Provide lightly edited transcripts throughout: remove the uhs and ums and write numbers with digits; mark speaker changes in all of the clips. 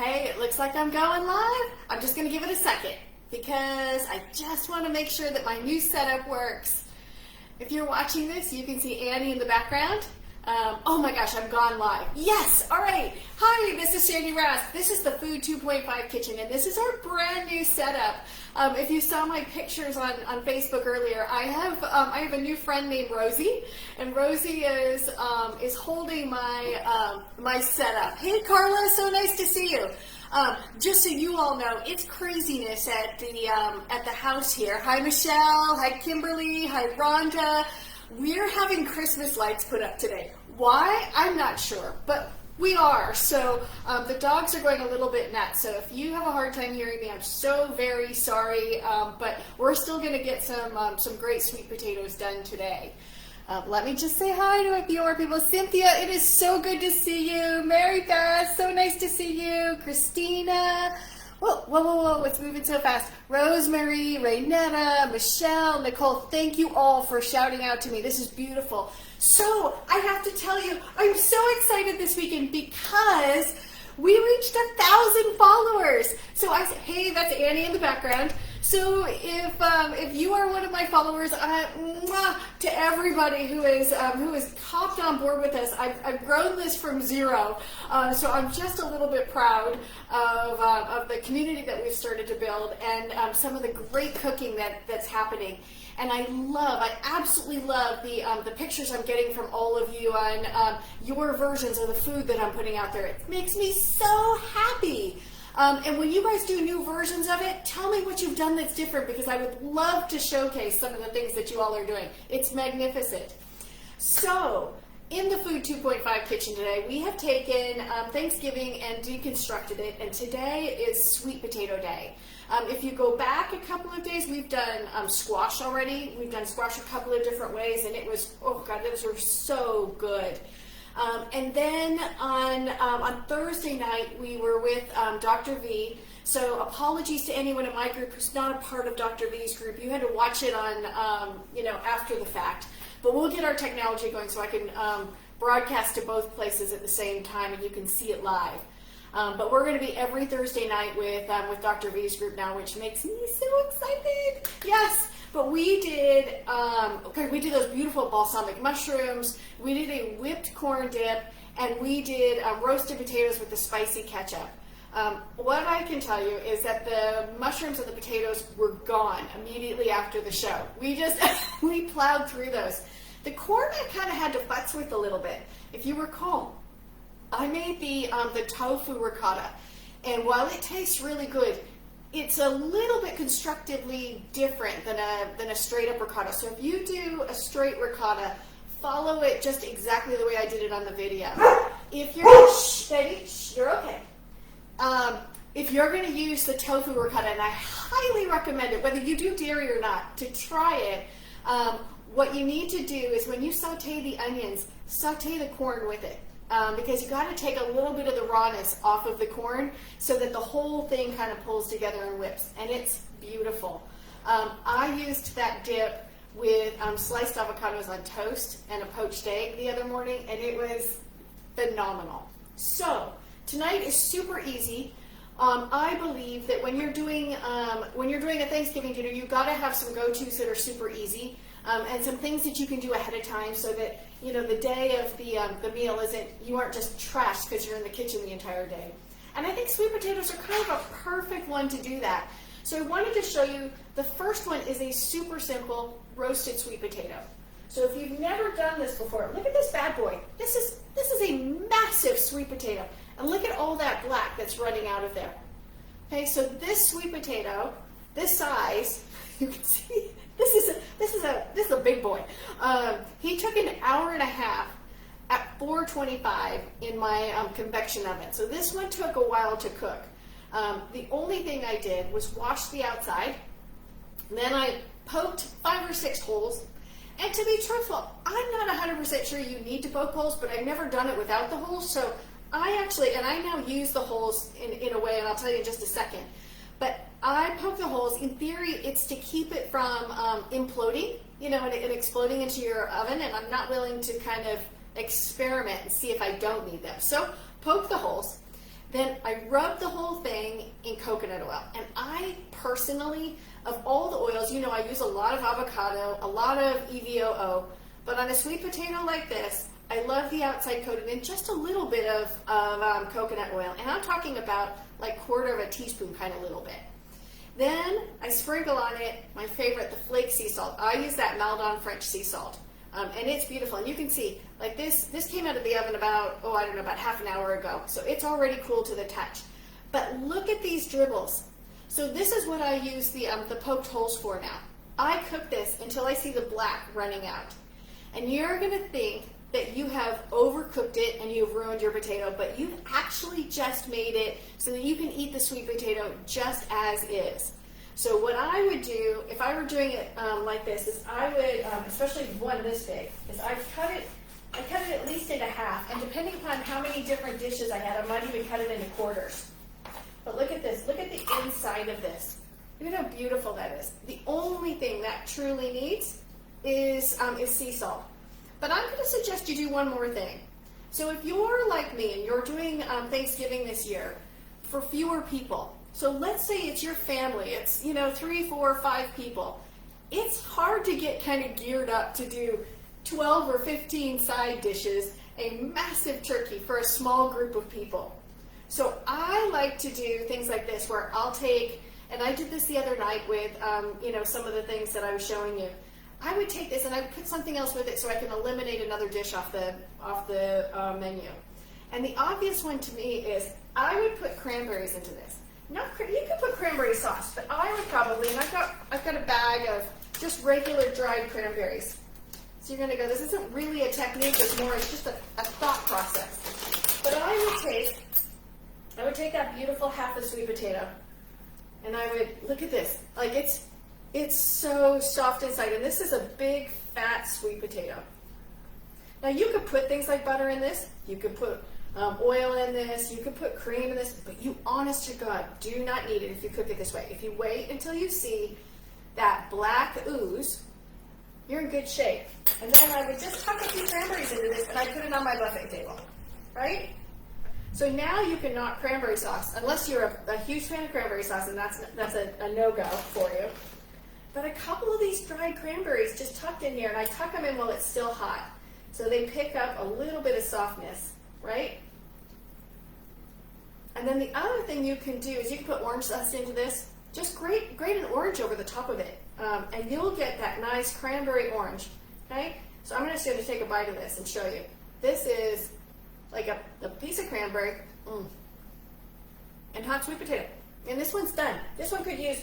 Speaker 1: Hey, it looks like I'm going live. I'm just going to give it a second because I just want to make sure that my new setup works. If you're watching this, you can see Annie in the background. Oh my gosh, I'm gone live. Yes, all right. Hi, this is Sandy Rask. This is the Food 2.5 kitchen, and this is our brand new setup. If you saw my pictures on Facebook earlier, I have a new friend named Rosie, and Rosie is holding my setup. Hey, Carla, so nice to see you. Just so you all know, it's craziness at the house here. Hi, Michelle. Hi, Kimberly. Hi, Rhonda. We're having Christmas lights put up today. Why? I'm not sure, but we are. So the dogs are going a little bit nuts. So if you have a hard time hearing me, I'm so very sorry. But we're still going to get some great sweet potatoes done today. Let me just say hi to a few more people. Cynthia, it is so good to see you. Mary Beth, so nice to see you. Christina. Whoa, it's moving so fast. Rosemary, Raynetta, Michelle, Nicole, thank you all for shouting out to me. This is beautiful. So I have to tell you, I'm so excited this weekend because we reached 1,000 followers. So I said, hey, that's Annie in the background. So if you are one of my followers, to everybody who has hopped on board with us, I've grown this from zero. So I'm just a little bit proud of the community that we've started to build and some of the great cooking that's happening. And I absolutely love the pictures I'm getting from all of you on your versions of the food that I'm putting out there. It makes me so happy. And when you guys do new versions of it, tell me what you've done that's different because I would love to showcase some of the things that you all are doing. It's magnificent. So, in the Food 2.5 kitchen today, we have taken Thanksgiving and deconstructed it, and today is Sweet Potato Day. If you go back a couple of days, we've done squash already. We've done squash a couple of different ways, and it was, oh God, those were so good. And then on Thursday night, we were with Dr. V. So apologies to anyone in my group who's not a part of Dr. V's group. You had to watch it on, after the fact. But we'll get our technology going so I can broadcast to both places at the same time and you can see it live. But we're going to be every Thursday night with Dr. V's group now, which makes me so excited. Yes. But we did those beautiful balsamic mushrooms, we did a whipped corn dip, and we did roasted potatoes with the spicy ketchup. What I can tell you is that the mushrooms and the potatoes were gone immediately after the show. We plowed through those. The corn I kind of had to futz with a little bit. If you recall, I made the tofu ricotta, and while it tastes really good, it's a little bit constructively different than a straight up ricotta. So if you do a straight ricotta, follow it just exactly the way I did it on the video. If you're steady, you're okay. If you're going to use the tofu ricotta, and I highly recommend it, whether you do dairy or not, to try it. What you need to do is when you saute the onions, saute the corn with it. Because you got to take a little bit of the rawness off of the corn so that the whole thing kind of pulls together and whips, and it's beautiful. I used that dip with sliced avocados on toast and a poached egg the other morning, and it was phenomenal. So tonight is super easy. I believe that when you're doing a Thanksgiving dinner, you got to have some go-tos that are super easy. And some things that you can do ahead of time so that, the day of the meal you aren't just trashed because you're in the kitchen the entire day. And I think sweet potatoes are kind of a perfect one to do that. So I wanted to show you, the first one is a super simple roasted sweet potato. So if you've never done this before, look at this bad boy. This is a massive sweet potato. And look at all that black that's running out of there. Okay, so this sweet potato, this size, you can see, this is a big boy. He took an hour and a half at 425 in my convection oven. So this one took a while to cook. The only thing I did was wash the outside. Then I poked 5 or 6 holes. And to be truthful, I'm not 100% sure you need to poke holes, but I've never done it without the holes. So I now use the holes in a way, and I'll tell you in just a second. But I poke the holes. In theory, it's to keep it from imploding, and exploding into your oven. And I'm not willing to kind of experiment and see if I don't need them. So poke the holes. Then I rub the whole thing in coconut oil. And I personally, of all the oils, you know, I use a lot of avocado, a lot of EVOO, but on a sweet potato like this, I love the outside coated in just a little bit of coconut oil. And I'm talking about like quarter of a teaspoon, kind of little bit. Then I sprinkle on it my favorite, the flake sea salt. I use that Maldon French sea salt. And it's beautiful. And you can see, like this came out of the oven about, about half an hour ago. So it's already cool to the touch. But look at these dribbles. So this is what I use the poked holes for now. I cook this until I see the black running out. And you're going to think that you have overcooked it and you've ruined your potato, but you've actually just made it so that you can eat the sweet potato just as is. So what I would do, if I were doing it like this, is I would, especially one this big, is I cut it at least into half, and depending upon how many different dishes I had, I might even cut it into quarters. But look at this, look at the inside of this. Look at how beautiful that is. The only thing that truly needs is sea salt. But I'm going to suggest you do one more thing. So if you're like me and you're doing Thanksgiving this year for fewer people, so let's say it's your family, it's 3, 4, 5 people. It's hard to get kind of geared up to do 12 or 15 side dishes, a massive turkey for a small group of people. So I like to do things like this where I'll take, and I did this the other night with some of the things that I was showing you. I would take this and I would put something else with it so I can eliminate another dish off the menu. And the obvious one to me is I would put cranberries into this. You could put cranberry sauce, but I would probably, and I've got a bag of just regular dried cranberries. So you're going to go, this isn't really a technique, it's just a thought process. But I would take that beautiful half a sweet potato, and I would, look at this, like it's so soft inside, and this is a big, fat sweet potato. Now you could put things like butter in this, you could put oil in this, you could put cream in this, but you, honest to God, do not need it if you cook it this way. If you wait until you see that black ooze, you're in good shape. And then I would just tuck a few cranberries into this, and I put it on my buffet table, right? So now you can knock cranberry sauce, unless you're a huge fan of cranberry sauce, and that's a no-go for you. But a couple of these dried cranberries just tucked in here, and I tuck them in while it's still hot, so they pick up a little bit of softness, right? And then the other thing you can do is you can put orange zest into this. Just grate an orange over the top of it, and you'll get that nice cranberry orange, okay? So I'm just going to take a bite of this and show you. This is like a piece of cranberry and hot sweet potato. And this one's done. This one could use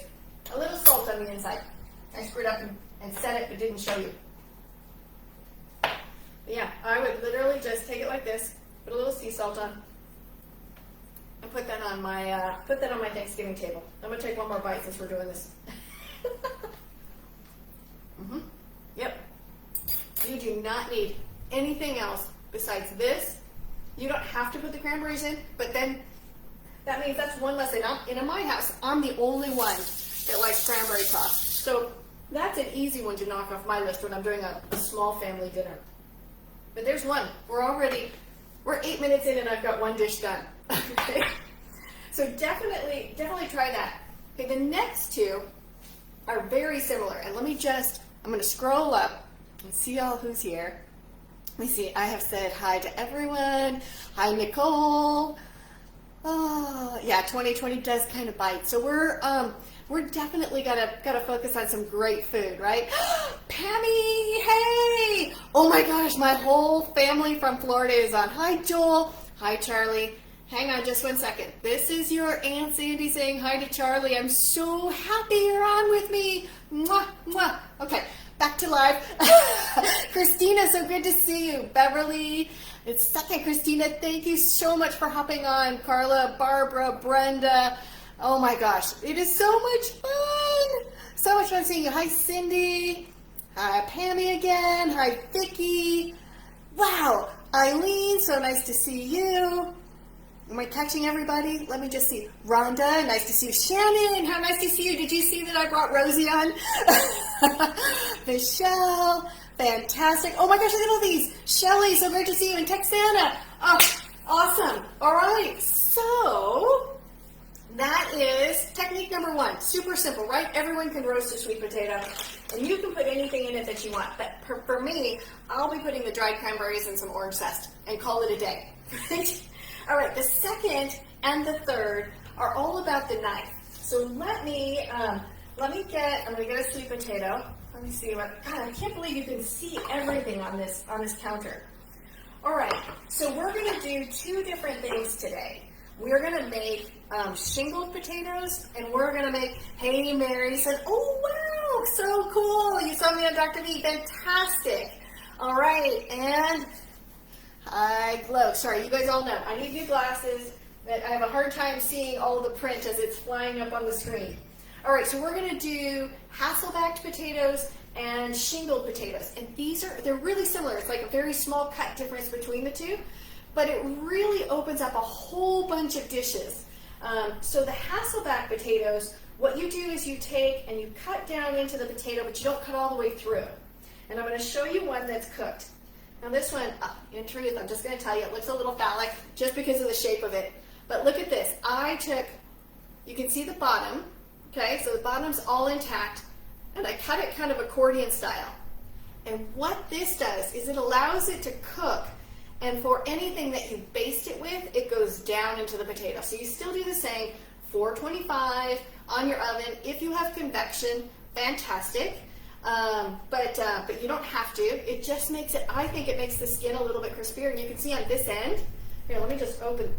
Speaker 1: a little salt on the inside. I screwed up and said it but didn't show you. But yeah, I would literally just take it like this, put a little sea salt on, and put that on my Thanksgiving table. I'm gonna take one more bite since we're doing this. Yep. You do not need anything else besides this. You don't have to put the cranberries in, but then that means that's one less thing. In my house, I'm the only one that likes cranberry sauce. So that's an easy one to knock off my list when I'm doing a small family dinner. But there's one. We're 8 minutes in and I've got one dish done. Okay? So definitely try that. Okay, the next two are very similar. And I'm going to scroll up and see all who's here. Let me see, I have said hi to everyone. Hi, Nicole. Oh, yeah, 2020 does kind of bite. So we're definitely gotta focus on some great food, right? Pammy, hey! Oh my gosh, my whole family from Florida is on. Hi, Joel. Hi, Charlie. Hang on just 1 second. This is your Aunt Sandy saying hi to Charlie. I'm so happy you're on with me. Mwah, mwah. Okay, back to live. Christina, so good to see you. Beverly, it's second. Christina, thank you so much for hopping on. Carla, Barbara, Brenda. Oh my gosh, it is so much fun. So much fun seeing you. Hi, Cindy. Hi, Pammy again. Hi, Vicki. Wow, Eileen, so nice to see you. Am I catching everybody? Let me just see. Rhonda, nice to see you. Shannon, how nice to see you. Did you see that I brought Rosie on? Michelle, fantastic. Oh my gosh, look at all these. Shelly, so great to see you. And Texana. Oh, awesome. All right, so number one, super simple, right? Everyone can roast a sweet potato, and you can put anything in it that you want. But for me, I'll be putting the dried cranberries and some orange zest and call it a day. Right? All right, the second and the third are all about the knife. So let me I'm gonna get a sweet potato. Let me see God, I can't believe you can see everything on this counter. All right, so we're gonna do two different things today. We're gonna make shingled potatoes, and we're gonna make, hey, Mary said, oh wow, so cool, you saw me on Dr. V, fantastic. All right, and I glow. Sorry, you guys all know, I need new glasses, that I have a hard time seeing all the print as it's flying up on the screen. All right, so we're gonna do Hasselbacked potatoes and shingled potatoes, and they're really similar. It's like a very small cut difference between the two, but it really opens up a whole bunch of dishes. So the Hasselback potatoes, what you do is you take and you cut down into the potato, but you don't cut all the way through. And I'm going to show you one that's cooked. Now this one, in truth, I'm just going to tell you, it looks a little phallic just because of the shape of it. But look at this. You can see the bottom, okay? So the bottom's all intact, and I cut it kind of accordion style. And what this does is it allows it to cook, and for anything that you baste it with, it goes down into the potato. So you still do the same, 425 on your oven. If you have convection, fantastic. But you don't have to. It just makes it, I think it makes the skin a little bit crispier. And you can see on this end, here, let me just open.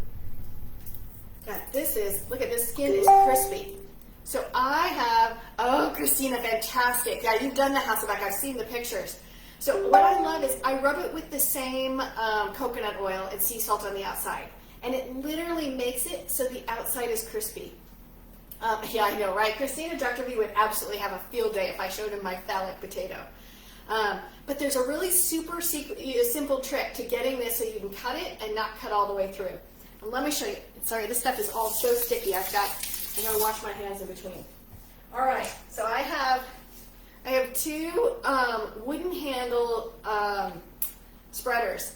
Speaker 1: God, look at this skin is crispy. So I have, oh, Christina, fantastic. Yeah, you've done the Hasselback. I've seen the pictures. So what I love is I rub it with the same coconut oil and sea salt on the outside. And it literally makes it so the outside is crispy. Yeah, I know, right? Christina, Dr. V would absolutely have a field day if I showed him my phallic potato. But there's a really super simple trick to getting this so you can cut it and not cut all the way through. And let me show you. Sorry, this stuff is all so sticky. I gotta wash my hands in between. All right, so I have two wooden handle spreaders,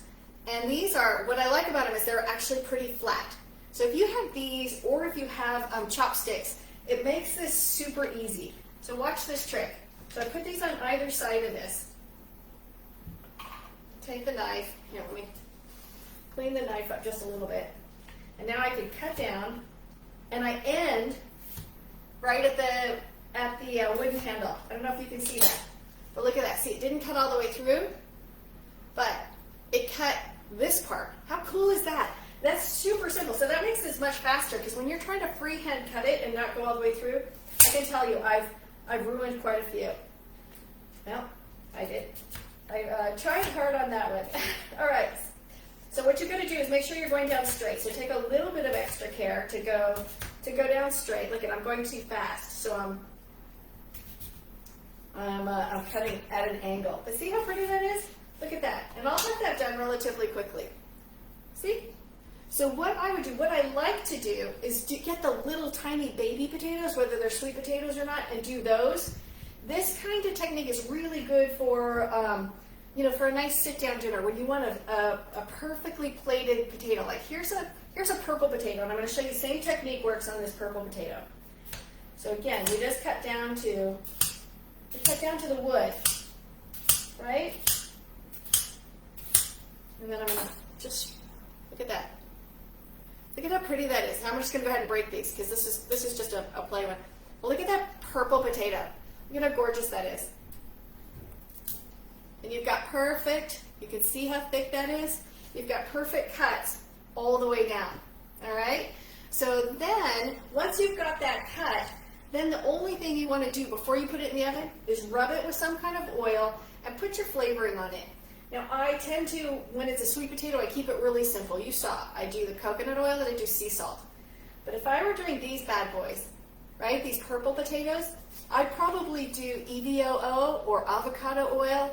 Speaker 1: and these are, what I like about them is they're actually pretty flat. So if you have these, or if you have chopsticks, it makes this super easy. So watch this trick. So I put these on either side of this. Take the knife, here, let me clean the knife up just a little bit. And now I can cut down, and I end right at the wooden handle. I don't know if you can see that, but look at that. See, it didn't cut all the way through, but it cut this part. How cool is that? That's super simple. So that makes this much faster, because when you're trying to freehand cut it and not go all the way through, I can tell you I've ruined quite a few. Well, I did. I tried hard on that one. All right. So what you're going to do is make sure you're going down straight. So take a little bit of extra care to go down straight. Look, I'm going too fast, so I'm cutting at an angle. But see how pretty that is? Look at that. And I'll have that done relatively quickly. See? So what I would do, what I like to do, is to get the little tiny baby potatoes, whether they're sweet potatoes or not, and do those. This kind of technique is really good for, for a nice sit-down dinner when you want a perfectly plated potato. Like here's a purple potato, and I'm going to show you the same technique works on this purple potato. So again, we just cut down to the wood, right? And then I'm going to just look at that. Look at how pretty that is. Now I'm just going to go ahead and break these, because this is just a play one. Well, look at that purple potato. Look at how gorgeous that is. And you've got perfect, you can see how thick that is. You've got perfect cuts all the way down, all right? So then, once you've got that cut, then the only thing you want to do before you put it in the oven is rub it with some kind of oil and put your flavoring on it. Now, I tend to, when it's a sweet potato, I keep it really simple. You saw, I do the coconut oil and I do sea salt. But if I were doing these bad boys, right, these purple potatoes, I'd probably do EVOO or avocado oil.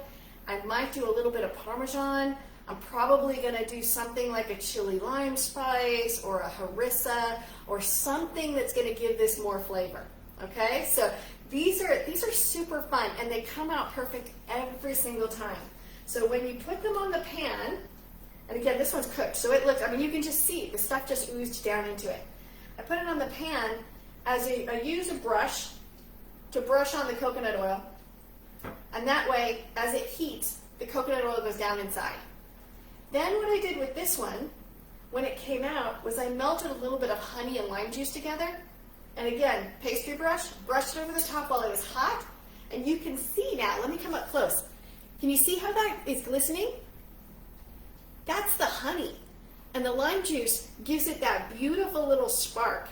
Speaker 1: I might do a little bit of Parmesan. I'm probably going to do something like a chili lime spice or a harissa or something that's going to give this more flavor. Okay, so these are super fun, and they come out perfect every single time. So when you put them on the pan, and again, this one's cooked, so it looks, you can just see the stuff just oozed down into it. I put it on the pan, I use a brush to brush on the coconut oil, and that way, as it heats, the coconut oil goes down inside. Then what I did with this one, when it came out, was I melted a little bit of honey and lime juice together, and again, pastry brush, brushed it over the top while it was hot, and you can see now, let me come up close. Can you see how that is glistening? That's the honey, and the lime juice gives it that beautiful little spark.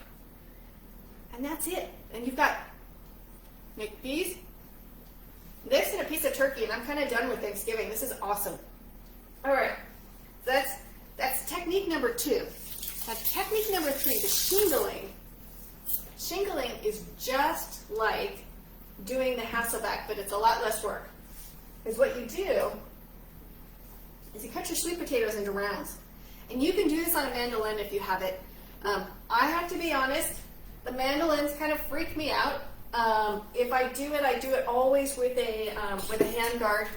Speaker 1: And that's it. And you've got make these, this and a piece of turkey, and I'm kind of done with Thanksgiving. This is awesome. All right, so that's technique number 2. Now technique number 3, the shingling. Shingling is just like doing the Hasselback, but it's a lot less work. Because what you do is you cut your sweet potatoes into rounds. And you can do this on a mandolin if you have it. I have to be honest, the mandolins kind of freak me out. If I do it always with a hand guard.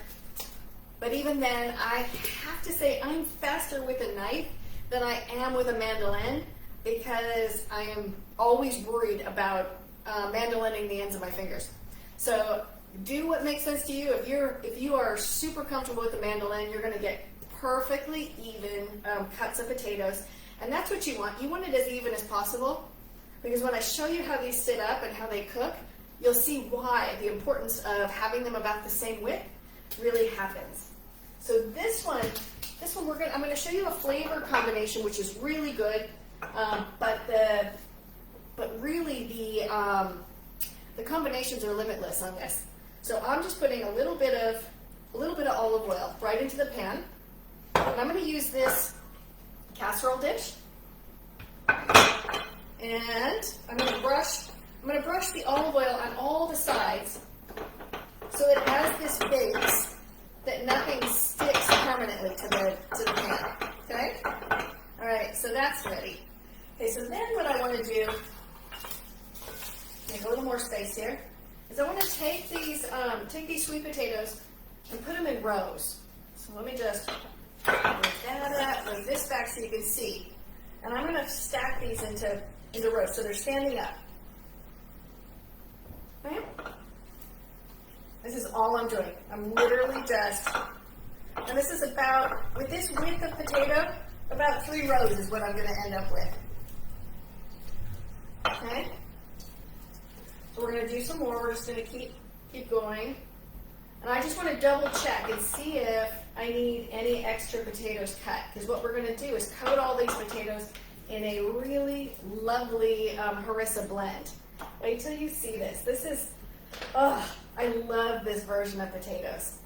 Speaker 1: But even then, I have to say I'm faster with a knife than I am with a mandolin because I am always worried about mandolining the ends of my fingers. So do what makes sense to you. If you are super comfortable with the mandolin, you're going to get perfectly even cuts of potatoes, and that's what you want. You want it as even as possible, because when I show you how these sit up and how they cook, you'll see why the importance of having them about the same width really happens. So this one I'm going to show you a flavor combination which is really good, but really the combinations are limitless on this. So I'm just putting a little bit of olive oil right into the pan. And I'm going to use this casserole dish, and I'm going to brush the olive oil on all the sides so it has this base that nothing sticks permanently to the pan. Okay? All right, so that's ready. Okay, so then what I want to do, make a little more space here, is I want to take these sweet potatoes and put them in rows. So let me just move that up, move this back so you can see. And I'm going to stack these into rows so they're standing up. Okay? This is all I'm doing. I'm literally just, and this is about, with this width of potato, about 3 rows is what I'm going to end up with. Okay? So we're going to do some more. We're just going to keep going. And I just want to double check and see if I need any extra potatoes cut. Because what we're going to do is coat all these potatoes in a really lovely harissa blend. Wait till you see this. This is, oh, I love this version of potatoes.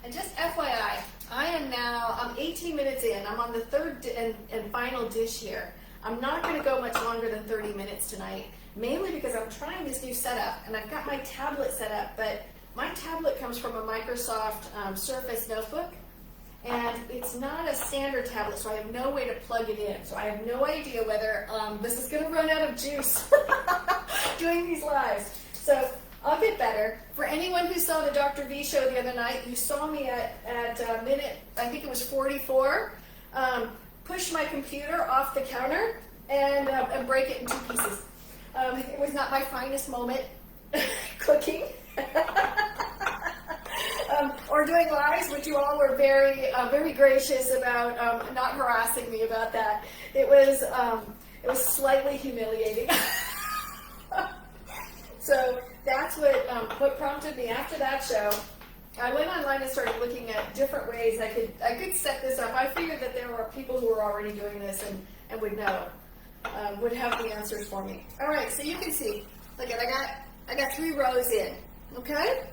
Speaker 1: And just FYI, I'm 18 minutes in. I'm on the third and final dish here. I'm not going to go much longer than 30 minutes tonight, mainly because I'm trying this new setup, and I've got my tablet set up, but my tablet comes from a Microsoft Surface notebook, and it's not a standard tablet, so I have no way to plug it in. So I have no idea whether this is going to run out of juice doing these lives. So I'll get better. For anyone who saw the Dr. V show the other night, you saw me at minute, I think it was 44, push my computer off the counter and break it in 2 pieces. It was not my finest moment cooking. Or doing lives, which you all were very gracious about not harassing me about that. It was slightly humiliating. So that's what prompted me after that show. I went online and started looking at different ways I could set this up. I figured that there were people who were already doing this and would know, would have the answers for me. All right, so you can see. Look at I got 3 rows in. Okay.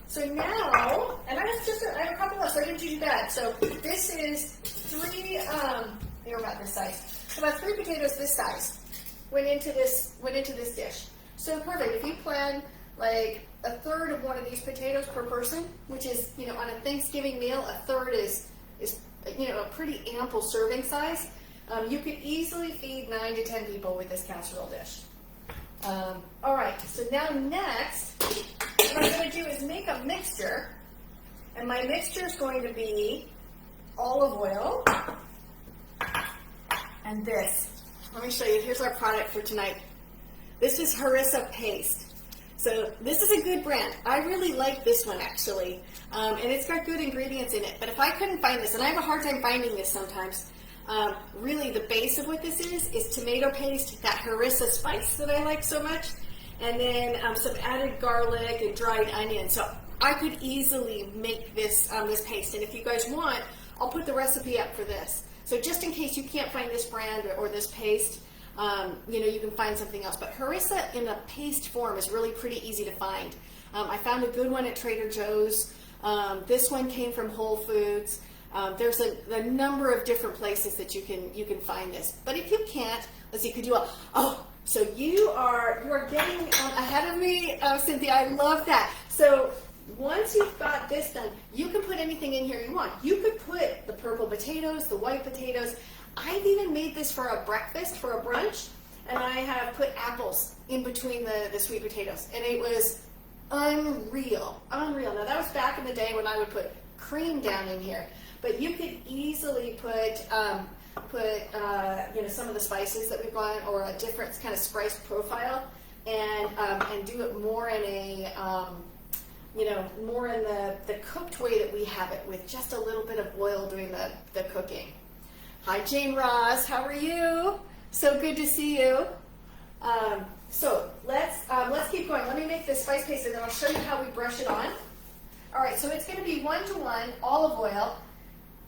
Speaker 1: So now, and I have a couple left, so I didn't do that. So this is 3. They're about this size. About 3 potatoes this size went into this dish. So perfect. If you plan like a third of one of these potatoes per person, which is, on a Thanksgiving meal, a third is a pretty ample serving size. You could easily feed 9 to 10 people with this casserole dish. All right. So now next, what I'm going to do is make a mixture, and my mixture is going to be olive oil and this. Let me show you. Here's our product for tonight. This is harissa paste. So this is a good brand. I really like this one actually, and it's got good ingredients in it. But if I couldn't find this, and I have a hard time finding this sometimes, really the base of what this is tomato paste, that harissa spice that I like so much, and then some added garlic and dried onion. So I could easily make this this paste, and if you guys want, I'll put the recipe up for this. So just in case you can't find this brand or this paste, you can find something else. But harissa in a paste form is really pretty easy to find. I found a good one at Trader Joe's. This one came from Whole Foods. There's a number of different places that you can find this. But if you can't, let's see, you could do so you are getting ahead of me, Cynthia. I love that. So once you've got this done, you can put anything in here you want. You could put the purple potatoes, the white potatoes. I've even made this for a breakfast, for a brunch, and I have put apples in between the sweet potatoes, and it was unreal. Now that was back in the day when I would put cream down in here, but you could easily put some of the spices that we've got, or a different kind of spice profile, and do it more in a more in the cooked way that we have it, with just a little bit of oil doing the cooking. Hi, Jane Ross. How are you? So good to see you. So let's keep going. Let me make this spice paste, and then I'll show you how we brush it on. All right. So it's going to be 1-to-1 olive oil,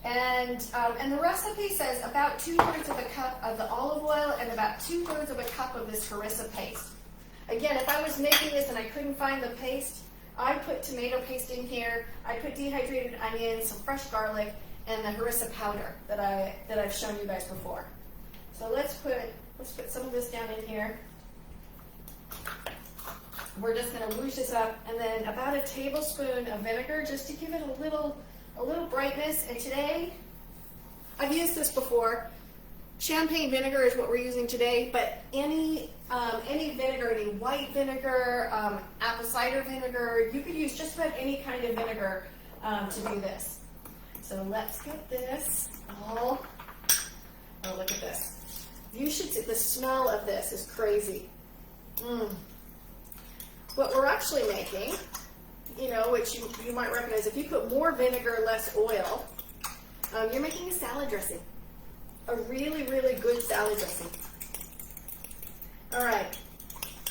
Speaker 1: and the recipe says about 2/3 of a cup of the olive oil and about 2/3 of a cup of this harissa paste. Again, if I was making this and I couldn't find the paste, I put tomato paste in here. I put dehydrated onions, some fresh garlic, and the harissa powder that I've shown you guys before. So let's put some of this down in here. We're just going to whoosh this up, and then about a tablespoon of vinegar just to give it a little brightness. And today, I've used this before. Champagne vinegar is what we're using today, but any vinegar, any white vinegar, apple cider vinegar, you could use just about any kind of vinegar to do this. So let's get this all, look at this. You should see, the smell of this is crazy. What we're actually making, which you might recognize, if you put more vinegar, less oil, you're making a salad dressing. A really, really good salad dressing. All right,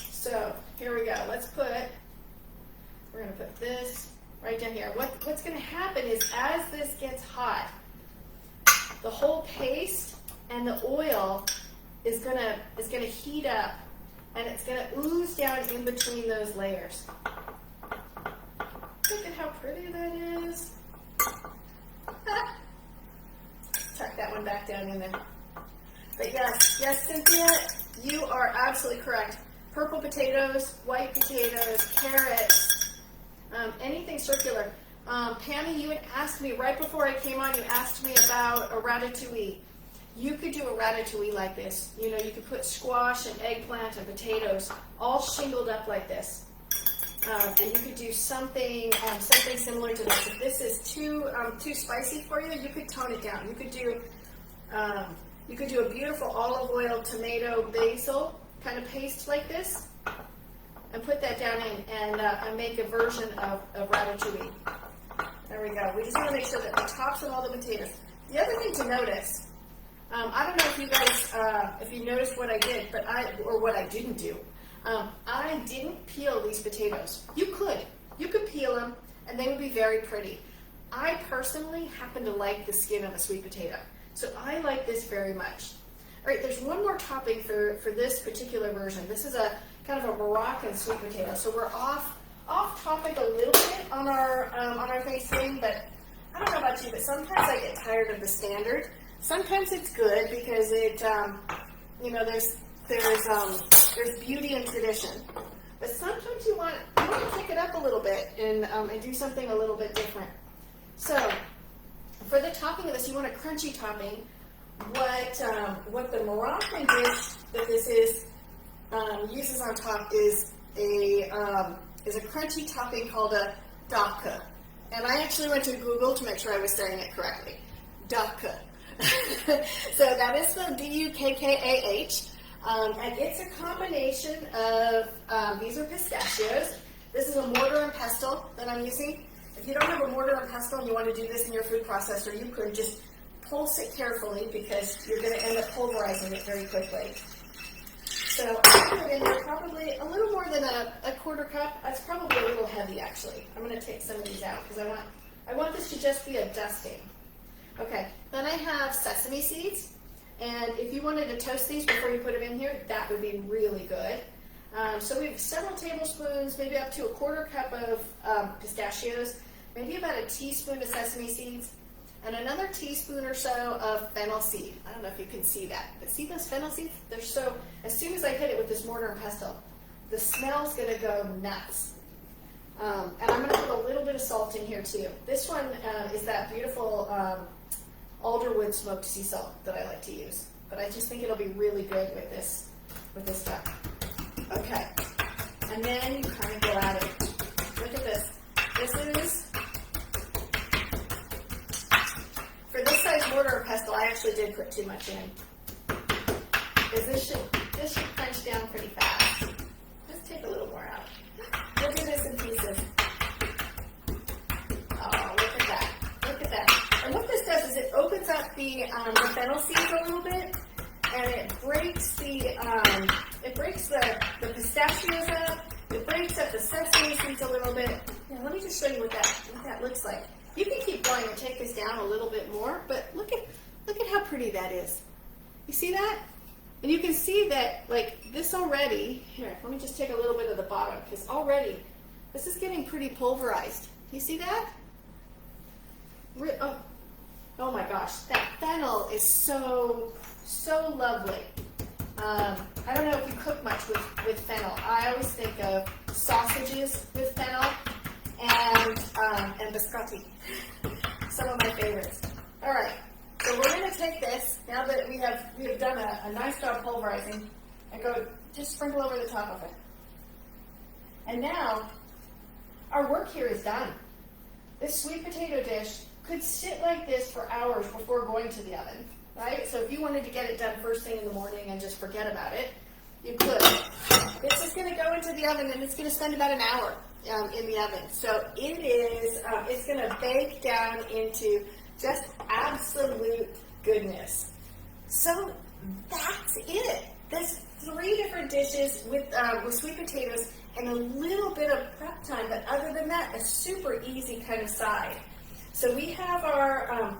Speaker 1: so here we go. We're going to put this right down here. What's going to happen is, as this gets hot, the whole paste and the oil is going to heat up, and it's going to ooze down in between those layers. Look at how pretty that is. Tuck that one back down in there. But yes, Cynthia, you are absolutely correct. Purple potatoes, white potatoes, carrots, anything circular. Pammy, you had asked me right before I came on, you asked me about a ratatouille. You could do a ratatouille like this. You could put squash and eggplant and potatoes all shingled up like this. And you could do something similar to this. If this is too spicy for you, you could tone it down. You could do a beautiful olive oil, tomato, basil kind of paste like this, and put that down in and make a version of ratatouille. There we go. We just want to make sure that the tops of all the potatoes. The other thing to notice, I don't know if you guys, if you noticed what I did, or what I didn't do. I didn't peel these potatoes. You could peel them, and they would be very pretty. I personally happen to like the skin of a sweet potato, so I like this very much. All right, there's one more topping for this particular version. This is a kind of a Moroccan sweet potato, so we're off topic a little bit on our Thanksgiving, but I don't know about you, but sometimes I get tired of the standard. Sometimes it's good because it, there's beauty in tradition, but sometimes you want to pick it up a little bit and do something a little bit different. So for the topping of this, you want a crunchy topping. What the Moroccan dish that this is uses on top is a crunchy topping called a dakka. And I actually went to Google to make sure I was saying it correctly. Dakka. So that is spelled D-U-K-K-A-H. And it's a combination of, these are pistachios. This is a mortar and pestle that I'm using. If you don't have a mortar and pestle and you want to do this in your food processor, you could just pulse it carefully because you're going to end up pulverizing it very quickly. So I put in there probably a little more than a quarter cup. That's probably a little heavy actually. I'm going to take some of these out because I want this to just be a dusting. Okay, then I have sesame seeds. And if you wanted to toast these before you put them in here, that would be really good. So we have several tablespoons, maybe up to a quarter cup of pistachios, maybe about a teaspoon of sesame seeds, and another teaspoon or so of fennel seed. I don't know if you can see that, but see those fennel seeds? They're so, as soon as I hit it with this mortar and pestle, the smell's gonna go nuts. And I'm gonna put a little bit of salt in here too. This one is that beautiful alderwood smoked sea salt that I like to use, but I just think it'll be really good with this stuff. Okay, and then you kind of go at it. Look at this. This is, for this size mortar and pestle, I actually did put too much in, because this should crunch down pretty fast. Let's take a little more out. We'll do this in pieces. Oh, look at that. Look at that. And what this does is it opens up the fennel seeds a little bit, and it breaks the pistachios up. It breaks up the sesame seeds a little bit. Now, let me just show you what that looks like. You can keep going and take this down a little bit more, but look at how pretty that is. You see that? And you can see that, like, this already, here, let me just take a little bit of the bottom, because already this is getting pretty pulverized. You see that? Oh my gosh, that fennel is so lovely. I don't know if you cook much with fennel. I always think of sausages with fennel and biscotti. Some of my favorites. All right, so we're going to take this, now that we have done a nice job pulverizing, and go just sprinkle over the top of it. And now, our work here is done. This sweet potato dish could sit like this for hours before going to the oven, right? So if you wanted to get it done first thing in the morning and just forget about it, you could. This is going to go into the oven, and it's going to spend about an hour in the oven. So it's going to bake down into just absolute goodness. So that's it. That's 3 different dishes with sweet potatoes and a little bit of prep time, but other than that, a super easy kind of side. So we have our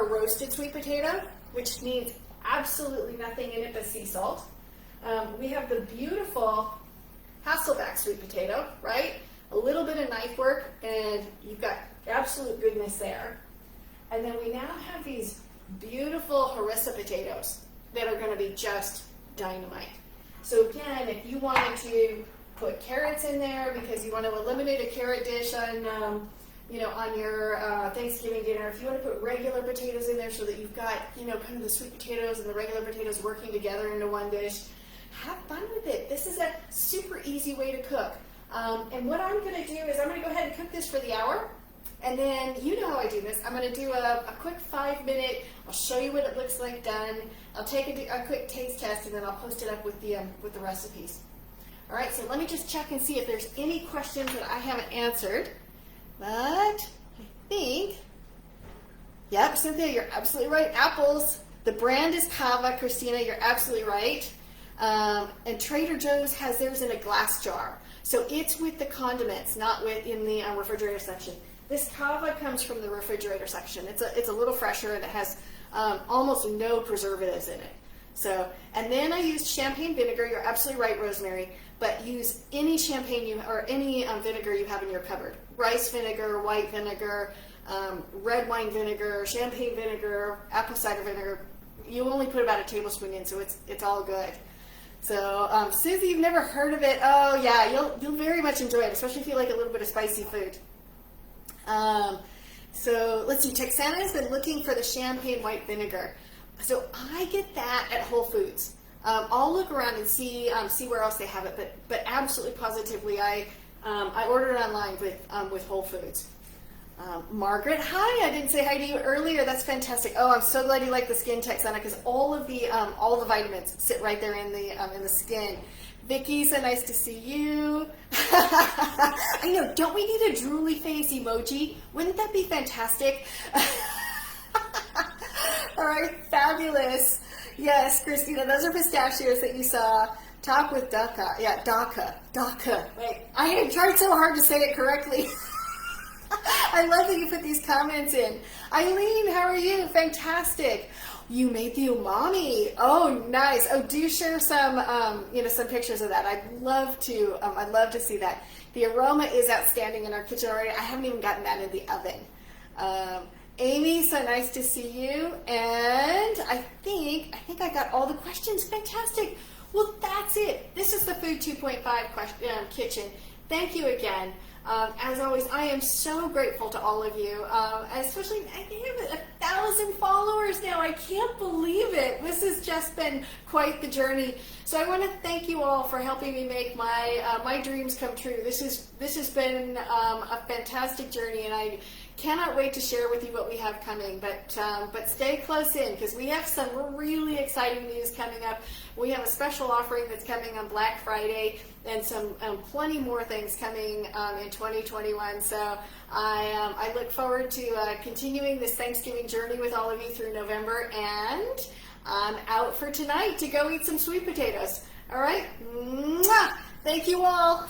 Speaker 1: roasted sweet potato, which needs absolutely nothing in it but sea salt. We have the beautiful Hasselback sweet potato, right? A little bit of knife work, and you've got absolute goodness there. And then we now have these beautiful harissa potatoes that are going to be just dynamite. So again, if you wanted to put carrots in there because you want to eliminate a carrot dish on your Thanksgiving dinner, if you want to put regular potatoes in there so that you've got, kind of the sweet potatoes and the regular potatoes working together into one dish, have fun with it. This is a super easy way to cook. And what I'm going to do is I'm going to go ahead and cook this for the hour. And then, you know how I do this. I'm going to do a quick 5-minute, I'll show you what it looks like done. I'll take a quick taste test, and then I'll post it up with the recipes. All right, so let me just check and see if there's any questions that I haven't answered. But I think, yep, Cynthia, you're absolutely right. Apples. The brand is Cava, Christina, you're absolutely right. And Trader Joe's has theirs in a glass jar. So it's with the condiments, not in the refrigerator section. This Cava comes from the refrigerator section. It's a little fresher, and it has almost no preservatives in it. So, and then I used champagne vinegar. You're absolutely right, Rosemary. But use any champagne or any vinegar you have in your cupboard. Rice vinegar, white vinegar, red wine vinegar, champagne vinegar, apple cider vinegar. You only put about a tablespoon in, so it's all good. So, Susie, you've never heard of it? Oh yeah, you'll very much enjoy it, especially if you like a little bit of spicy food. So let's see, Texana's been looking for the champagne white vinegar. So I get that at Whole Foods. I'll look around and see where else they have it, but absolutely positively, I ordered it online with Whole Foods. Margaret, hi. I didn't say hi to you earlier. That's fantastic. Oh, I'm so glad you like the skin Texana because all the vitamins sit right there in the skin. Vicky, so nice to see you. I know. Don't we need a drooly face emoji? Wouldn't that be fantastic? All right, fabulous. Yes, Christina, those are pistachios that you saw. Top with Daka. Yeah, Daka. Wait, I tried so hard to say it correctly. I love that you put these comments in. Eileen, how are you? Fantastic. You made the umami. Oh, nice. Oh, do share some, some pictures of that. I'd love to see that. The aroma is outstanding in our kitchen already. I haven't even gotten that in the oven. Amy, so nice to see you. And I think I got all the questions. Fantastic. Well, that's it. This is the Food 2.5 kitchen. Thank you again. As always, I am so grateful to all of you, especially I have 1,000 followers now. I can't believe it. This has just been quite the journey. So I want to thank you all for helping me make my dreams come true. This has been a fantastic journey, and I cannot wait to share with you what we have coming. But stay close in because we have some really exciting news coming up. We have a special offering that's coming on Black Friday, and some plenty more things coming in 2021. So I look forward to continuing this Thanksgiving journey with all of you through November, and I'm out for tonight to go eat some sweet potatoes. All right? Mwah! Thank you all.